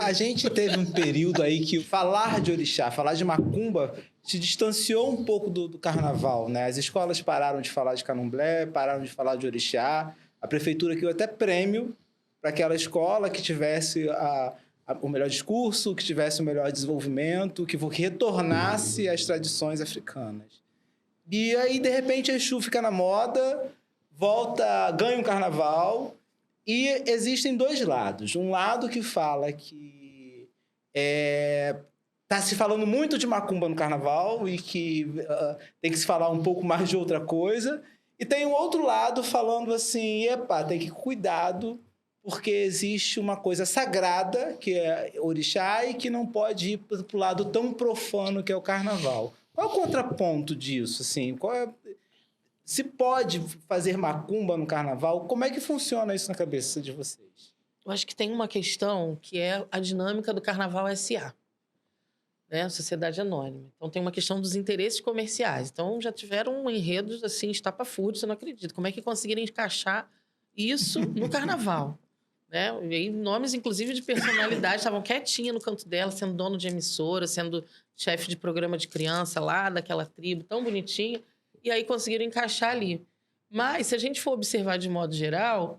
A gente teve um período aí que falar de orixá, falar de macumba, se distanciou um pouco do carnaval, né? As escolas pararam de falar de candomblé, pararam de falar de orixá. A prefeitura criou até prêmio para aquela escola que tivesse o melhor discurso, que tivesse o melhor desenvolvimento, que retornasse às tradições africanas. E aí, de repente, Exu fica na moda, ganha um carnaval. E existem dois lados. Um lado que fala que está se falando muito de macumba no carnaval e que tem que se falar um pouco mais de outra coisa. E tem um outro lado falando assim, epa, tem que cuidado, porque existe uma coisa sagrada, que é orixá, e que não pode ir para o lado tão profano que é o carnaval. Qual é o contraponto disso? Assim? Se pode fazer macumba no carnaval, como é que funciona isso na cabeça de vocês? Eu acho que tem uma questão que é a dinâmica do Carnaval S.A., né? Sociedade Anônima. Então, tem uma questão dos interesses comerciais. Então, já tiveram enredos, assim, estapafúrdios, você não acredita. Como é que conseguiram encaixar isso no Carnaval? Né? E aí, nomes, inclusive, de personalidade estavam quietinha no canto dela, sendo dono de emissora, sendo chefe de programa de criança lá, daquela tribo tão bonitinha. E aí conseguiram encaixar ali. Mas, se a gente for observar de modo geral,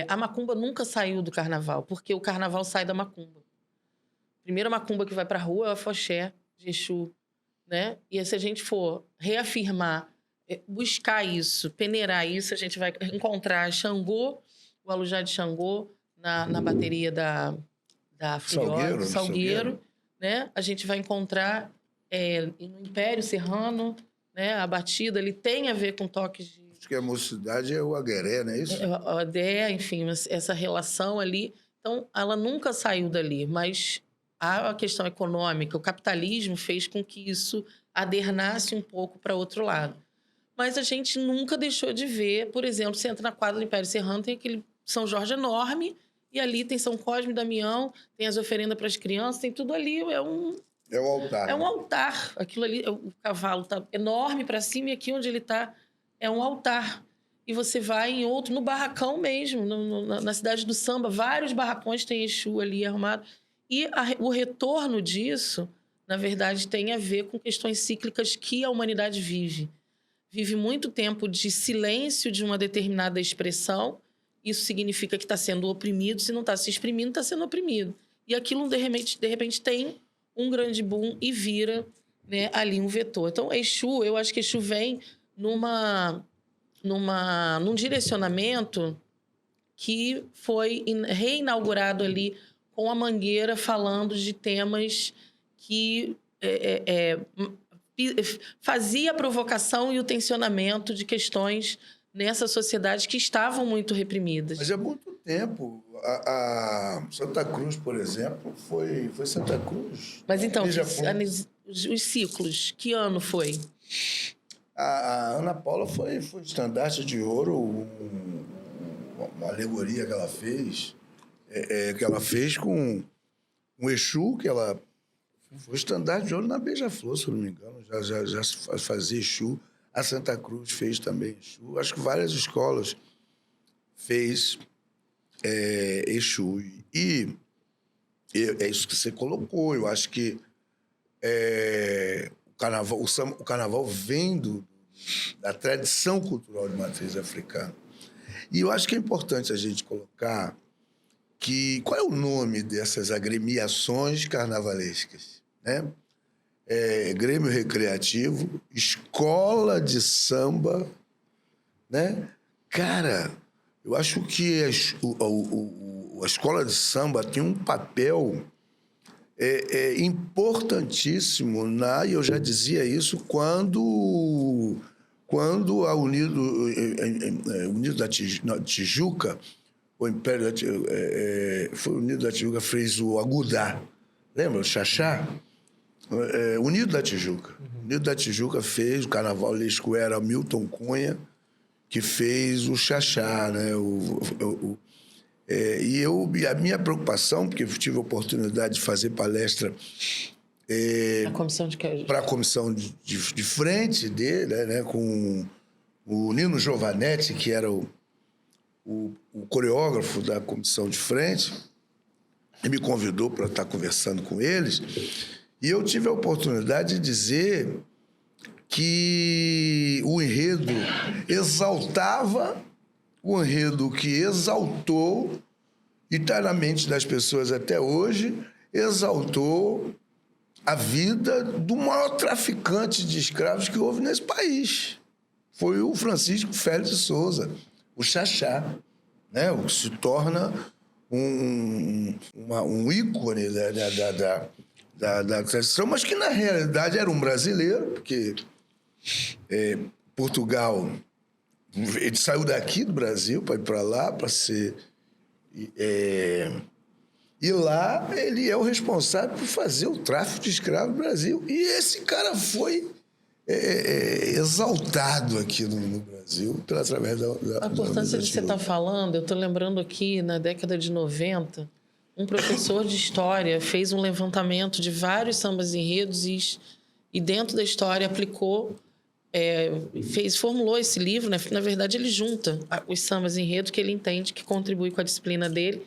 a macumba nunca saiu do carnaval, porque o carnaval sai da macumba. A primeira macumba que vai para a rua é o afoxé de Exu, né? E aí, se a gente for reafirmar, buscar isso, peneirar isso, a gente vai encontrar Xangô, o Alujá de Xangô, na bateria da Furiosa, Salgueiro, né? A gente vai encontrar no Império Serrano, né? A batida ali tem a ver com toques de... Acho que a mocidade é o agueré, não é isso? O agueré, enfim, essa relação ali. Então, ela nunca saiu dali, mas a questão econômica, o capitalismo fez com que isso adernasse um pouco para outro lado. Mas a gente nunca deixou de ver, por exemplo, você entra na quadra do Império Serrano, tem aquele São Jorge enorme, e ali tem São Cosme e Damião, tem as oferendas para as crianças, tem tudo ali, É um altar. É um altar. Aquilo ali, o cavalo está enorme para cima, e aqui onde ele está é um altar. E você vai em outro, no barracão mesmo, na cidade do samba, vários barracões tem Exu ali arrumado. E o retorno disso, na verdade, tem a ver com questões cíclicas que a humanidade vive. Vive muito tempo de silêncio de uma determinada expressão. Isso significa que está sendo oprimido. Se não está se exprimindo, está sendo oprimido. E aquilo, de repente, tem um grande boom e vira, né, ali um vetor. Então, Exu, eu acho que Exu vem num direcionamento que foi reinaugurado ali com a Mangueira, falando de temas que fazia a provocação e o tensionamento de questões nessa sociedade que estavam muito reprimidas. Mas há muito tempo. A Santa Cruz, por exemplo, foi Santa Cruz. Mas então, os ciclos, que ano foi? A Ana Paula foi estandarte de ouro, uma alegoria que ela fez com um Exu, que ela foi estandarte de ouro na Beija-Flor, se não me engano, já fazia Exu. A Santa Cruz fez também Exu. Acho que várias escolas fez Exu. E é isso que você colocou. Eu acho que o carnaval vem da tradição cultural de matriz africana. E eu acho que é importante a gente colocar qual é o nome dessas agremiações carnavalescas, né? Grêmio Recreativo, Escola de Samba, né? Cara, eu acho que a Escola de Samba tem um papel importantíssimo e eu já dizia isso quando a Unido da Tijuca, o Império foi Unido da Tijuca, fez o Agudá, lembra o Xaxá? Unido da Tijuca. Unido da Tijuca fez o Carnaval Lesco, era Milton Cunha, que fez o Xaxá, né? E a minha preocupação, porque eu tive a oportunidade de fazer palestra para a comissão de frente dele, né? Com o Nino Giovanetti, que era o o coreógrafo da comissão de frente e me convidou para estar conversando com eles. E eu tive a oportunidade de dizer que o enredo exaltava, o enredo que exaltou, e está na mente das pessoas até hoje, exaltou a vida do maior traficante de escravos que houve nesse país. Foi o Francisco Félix de Souza, o Xaxá, né? O que se torna um ícone da tradição, mas que, na realidade, era um brasileiro, porque Portugal, ele saiu daqui do Brasil para ir para lá, para ser... E lá ele é o responsável por fazer o tráfico de escravos no Brasil. E esse cara foi exaltado aqui no Brasil através da A importância de você estar falando, eu estou lembrando aqui, na década de 90, um professor de história fez um levantamento de vários sambas enredos e dentro da história aplicou, formulou esse livro, né? Na verdade, ele junta os sambas enredos que ele entende que contribui com a disciplina dele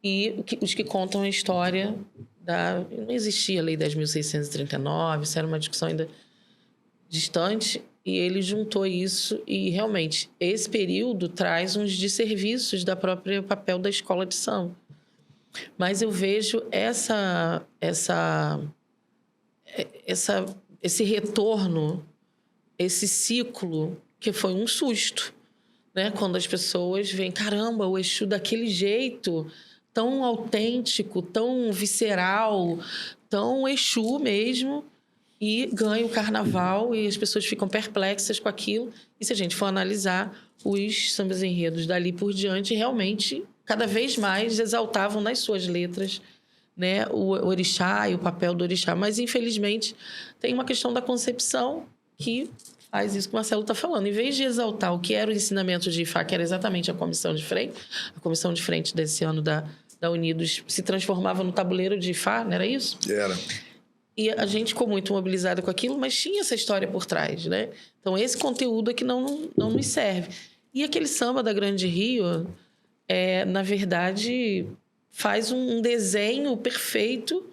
e os que contam a história Não existia a Lei 10.639, isso era uma discussão ainda distante, e ele juntou isso e, realmente, esse período traz uns desserviços da própria papel da escola de samba. Mas eu vejo esse retorno, esse ciclo, que foi um susto, né? Quando as pessoas veem, caramba, o Exu daquele jeito, tão autêntico, tão visceral, tão Exu mesmo, e ganha o carnaval e as pessoas ficam perplexas com aquilo. E se a gente for analisar, os sambas enredos dali por diante realmente, cada vez mais, exaltavam nas suas letras, né, o orixá e o papel do orixá. Mas, infelizmente, tem uma questão da concepção que faz isso que o Marcelo está falando. Em vez de exaltar o que era o ensinamento de Ifá, que era exatamente a comissão de frente desse ano da Unidos se transformava no tabuleiro de Ifá, não era isso? Era. E a gente ficou muito mobilizado com aquilo, mas tinha essa história por trás, né? Então, esse conteúdo aqui não nos serve. E aquele samba da Grande Rio, na verdade, faz um desenho perfeito,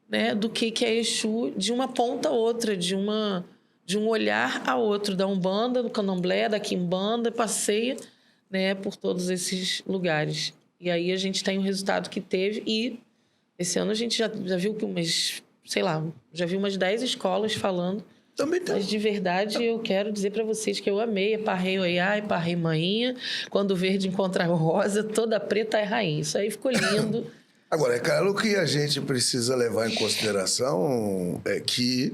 né, do que é Exu, de uma ponta a outra, de um olhar a outro, da Umbanda, do Candomblé, da Quimbanda, passeia, né, por todos esses lugares. E aí a gente tem o resultado que teve, e esse ano a gente já viu que já vi umas 10 escolas falando. Também tem. Mas de verdade eu quero dizer para vocês que eu amei Parrei Oiá e Parrei Maninha. Quando o verde encontra o rosa, toda preta é rainha. Isso aí ficou lindo. Agora, é claro que a gente precisa levar em consideração que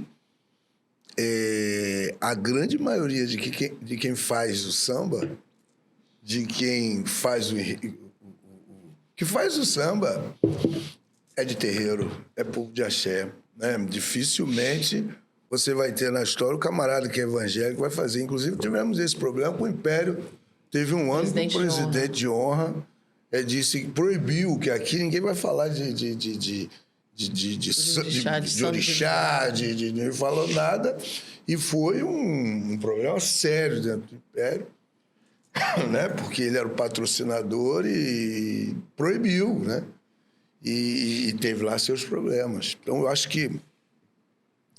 a grande maioria de quem faz o samba, de quem faz que faz o samba, é de terreiro, é povo de axé, né? Dificilmente você vai ter na história o camarada que é evangélico vai fazer. Inclusive, tivemos esse problema com o Império. Teve um ano que o presidente de honra disse, proibiu, que aqui ninguém vai falar de orixá, não falou nada. E foi um problema sério dentro do Império, né? Porque ele era o patrocinador e proibiu, né? E teve lá seus problemas. Então, eu acho que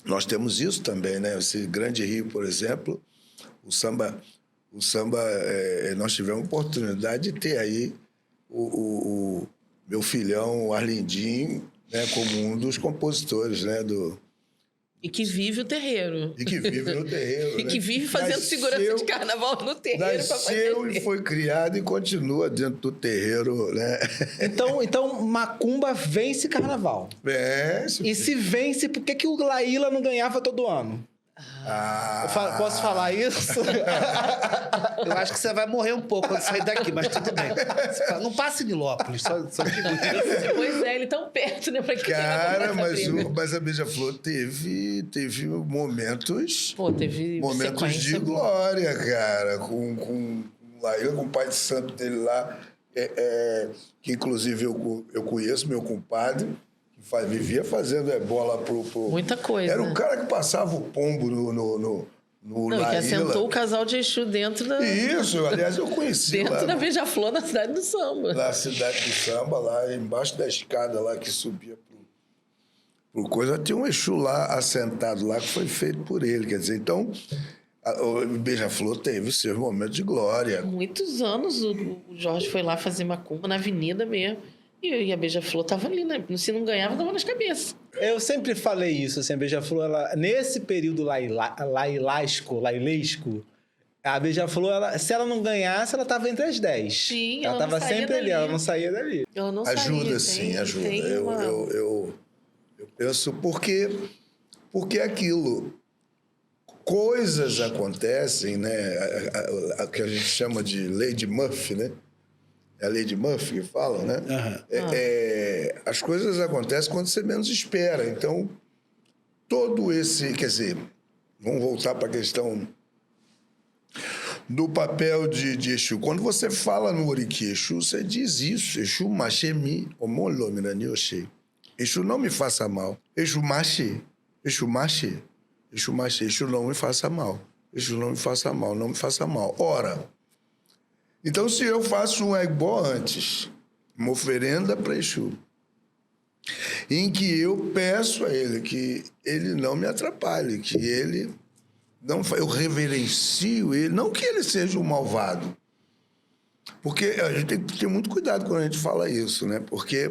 nós temos isso também, né? Esse Grande Rio, por exemplo, o samba nós tivemos a oportunidade de ter aí o meu filhão, o Arlindinho, né, como um dos compositores, né, E que vive o terreiro. E que vive no terreiro. E que vive fazendo segurança de carnaval no terreiro. Nasceu e foi criado e continua dentro do terreiro, né? Então macumba vence carnaval. Vence. E se vence, por que o Laíla não ganhava todo ano? Posso falar isso? Eu acho que você vai morrer um pouco quando sair daqui, mas tudo bem. Não passe em Nilópolis, só digo. Pois é, ele tão perto, né? Pra que Cara, mas a Beija-Flor teve momentos... Pô, teve momentos de glória, cara. Com o Laíla, com o pai de santo dele lá, que inclusive eu conheço, meu compadre, vivia fazendo bola pro... Muita coisa. Era o cara que passava o pombo no Não, que Laíla. assentou o casal de Exu dentro da... Isso, aliás, eu conheci Dentro lá, da Beija-Flor, na cidade do samba. na cidade do samba, lá embaixo da escada lá que subia pro coisa, tinha um Exu lá assentado lá que foi feito por ele. Quer dizer, então, o Beija-Flor teve seus momentos de glória. Muitos anos o Jorge foi lá fazer macumba na avenida mesmo. E a Beija-Flor tava ali, né? Se não ganhava, dava nas cabeças. Eu sempre falei isso, assim, a Beija-Flor, ela, nesse período lailesco, a Beija-Flor, se ela não ganhasse, ela estava entre as 10. Sim, ela ela não estava saía sempre ali, dali. ela não saía dali. Ela não Ajuda, saía. sim, ajuda. Tem uma... Eu penso, porque aquilo, coisas acontecem, né? A que a gente chama de lei de Murphy, né? É a lei de Murphy que falam, né? As coisas acontecem quando você menos espera. Então, todo esse... Quer dizer, vamos voltar para a questão do papel de Exu. Quando você fala no Oriki Exu, você diz isso. Exu machemi, omolomirani oxê. Exu não me faça mal. Exu mache. Exu mache. Exu mache. Exu não me faça mal. Exu não me faça mal. Não me faça mal. Ora... Então, se eu faço um egbó antes, uma oferenda para Exu, em que eu peço a ele que ele não me atrapalhe, que ele não... Eu reverencio ele, não que ele seja um malvado. Porque a gente tem que ter muito cuidado quando a gente fala isso, né? Porque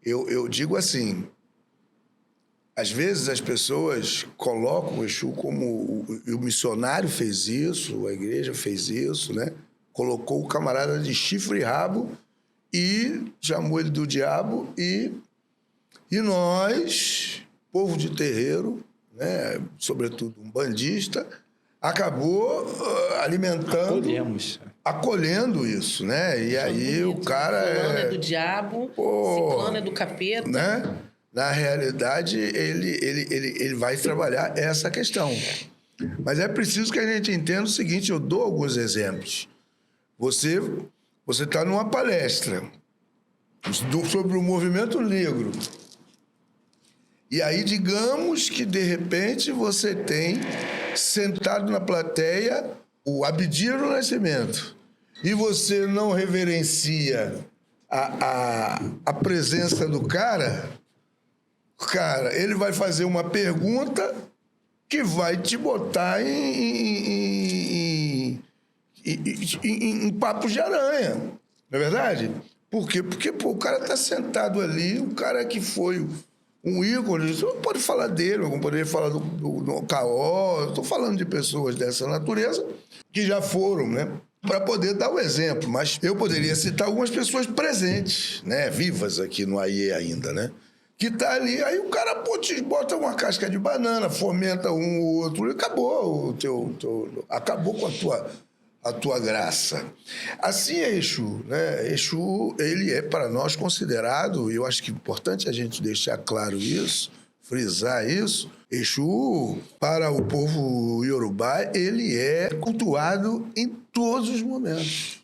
eu digo assim... Às vezes as pessoas colocam o Exu como... O missionário fez isso, a igreja fez isso, né? Colocou o camarada de chifre e rabo e chamou ele do diabo e nós, povo de terreiro, né? Sobretudo um bandista, acabou alimentando... Acolhendo isso, né? E aí o cara Fulano é do diabo, ciclano é do capeta. Né? Na realidade, ele vai trabalhar essa questão. Mas é preciso que a gente entenda o seguinte, eu dou alguns exemplos. Você está numa palestra sobre o movimento negro. E aí, digamos que, de repente, você tem sentado na plateia o Abdias do Nascimento. E você não reverencia a presença do cara... Cara, ele vai fazer uma pergunta que vai te botar em papos de aranha, não é verdade? Por quê? Porque o cara está sentado ali, o cara que foi um ícone, você não pode falar dele, não poderia falar do Caó, estou falando de pessoas dessa natureza que já foram, né? Para poder dar o exemplo, mas eu poderia citar algumas pessoas presentes, né? Vivas aqui no AIE ainda, né? Que tá ali, aí o cara te bota uma casca de banana, fomenta um ou outro, e acabou acabou com a tua graça. Assim é Exu, né? Exu, ele é para nós considerado, e eu acho que é importante a gente deixar claro isso, frisar isso, Exu, para o povo iorubá, ele é cultuado em todos os momentos.